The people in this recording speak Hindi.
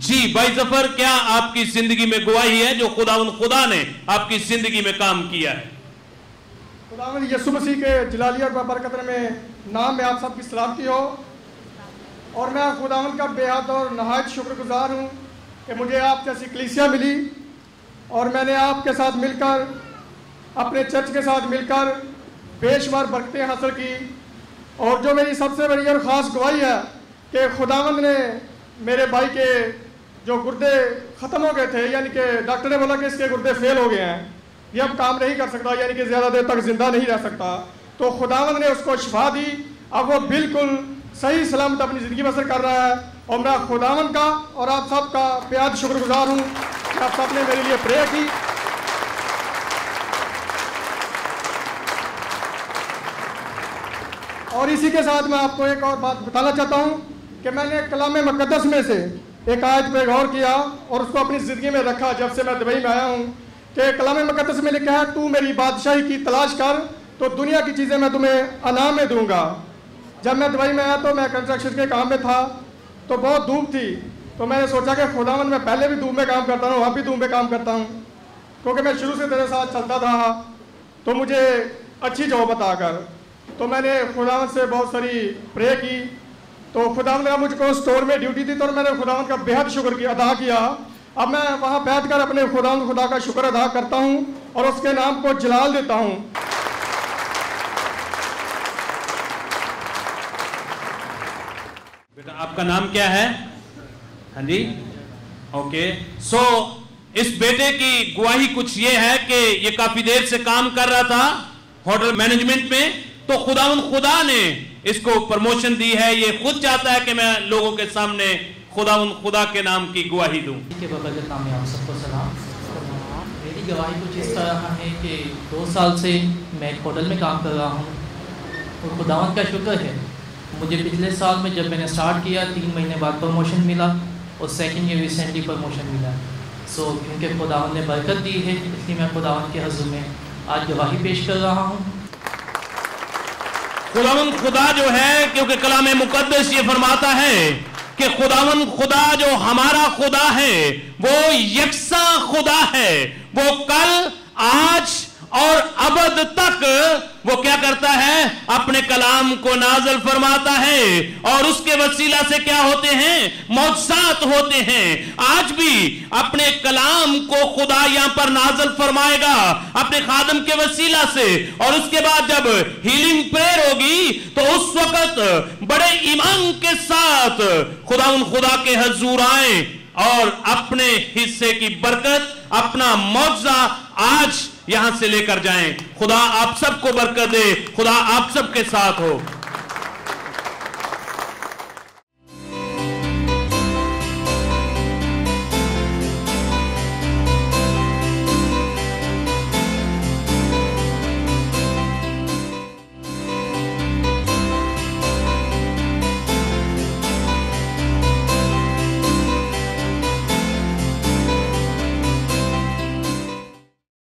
जी भाई जफर, क्या आपकी जिंदगी में गवाही है जो खुदा ने आपकी जिंदगी में काम किया है? खुदावंद यीशु मसीह के जलालिया और बरकत में नाम में आप सबकी सलामती हो। और मैं खुदावंद का बेहद और नहायत शुक्रगुजार हूँ कि मुझे आप जैसी कलीसिया मिली और मैंने आपके साथ मिलकर, अपने चर्च के साथ मिलकर बेशुमार बरकतें हासिल की। और जो मेरी सबसे बड़ी और ख़ास गवाही है कि खुदावंद ने मेरे भाई के जो गुर्दे ख़त्म हो गए थे, यानी कि डॉक्टर ने बोला कि इसके गुर्दे फेल हो गए हैं, ये अब काम नहीं कर सकता, यानी कि ज़्यादा देर तक ज़िंदा नहीं रह सकता, तो खुदावंद ने उसको शिफा दी। अब वो बिल्कुल सही सलामत अपनी ज़िंदगी बसर कर रहा है। और मैं खुदावंद का और आप सब का बेहद शुक्रगुजार हूँ कि आप सब ने मेरे लिए प्रेयर की। और इसी के साथ मैं आपको एक और बात बताना चाहता हूँ कि मैंने कलाम मुक़द्दस में से एक आयत पे गौर किया और उसको अपनी ज़िंदगी में रखा जब से मैं दुबई में आया हूँ कि कलाम मुक़द्दस में लिखा है, तू मेरी बादशाही की तलाश कर तो दुनिया की चीज़ें मैं तुम्हें अनाम में दूंगा। जब मैं दुबई में आया तो मैं कंस्ट्रक्शन के काम में था, तो बहुत धूप थी, तो मैंने सोचा कि खुदावंद मैं पहले भी धूप में काम करता हूँ, अब भी धूप में काम करता हूँ, क्योंकि मैं शुरू से तेरे साथ चलता था, तो मुझे अच्छी जॉब बताकर, तो मैंने खुदावंद से बहुत सारी प्रे की। तो खुदावंद ने मुझको स्टोर में ड्यूटी दी, तो मैंने खुदावंद का बेहद शुक्र अदा किया। अब मैं वहाँ बैठकर अपने खुदा का शुक्र अदा करता हूँ और उसके नाम को जलाल देता हूँ। बेटा आपका नाम क्या है? हाँ जी, ओके। सो इस बेटे की गवाही कुछ ये है कि ये काफी देर से काम कर रहा था होटल मैनेजमेंट में, तो खुदा ने इसको प्रमोशन दी है। ये खुद चाहता है कि मैं लोगों के सामने खुदा के नाम की गवाही दूं। के बरकत नाम में आप सबको सलाम। मेरी गवाही कुछ इस तरह है कि 2 साल से मैं एक होटल में काम कर रहा हूँ और खुदावंद का शुक्र है, मुझे पिछले साल में जब मैंने स्टार्ट किया 3 महीने बाद प्रमोशन मिला और सेकंड ईयर रिसेंटली प्रमोशन मिला। सो क्योंकि खुदावंद ने बरकत दी है, इसलिए मैं खुदावंद के हज़ूर में आज गवाही पेश कर रहा हूँ। खुदावंद खुदा जो है, क्योंकि कलाम मुक़द्दस ये फरमाता है कि खुदा जो हमारा खुदा है वो यकसा खुदा है, वो कल आज और अबद तक वो क्या करता है, अपने कलाम को नाज़िल फरमाता है और उसके वसीला से क्या होते हैं, मौजज़ात होते हैं। आज भी अपने कलाम को खुदा यहां पर नाज़िल फरमाएगा अपने खादम के वसीला से, और उसके बाद जब हीलिंग प्रेयर होगी तो उस वक्त बड़े ईमान के साथ खुदा के हजूर आए और अपने हिस्से की बरकत, अपना मौजज़ा आज यहां से लेकर जाएं। खुदा आप सबको बरकत दे, खुदा आप सबके साथ हो।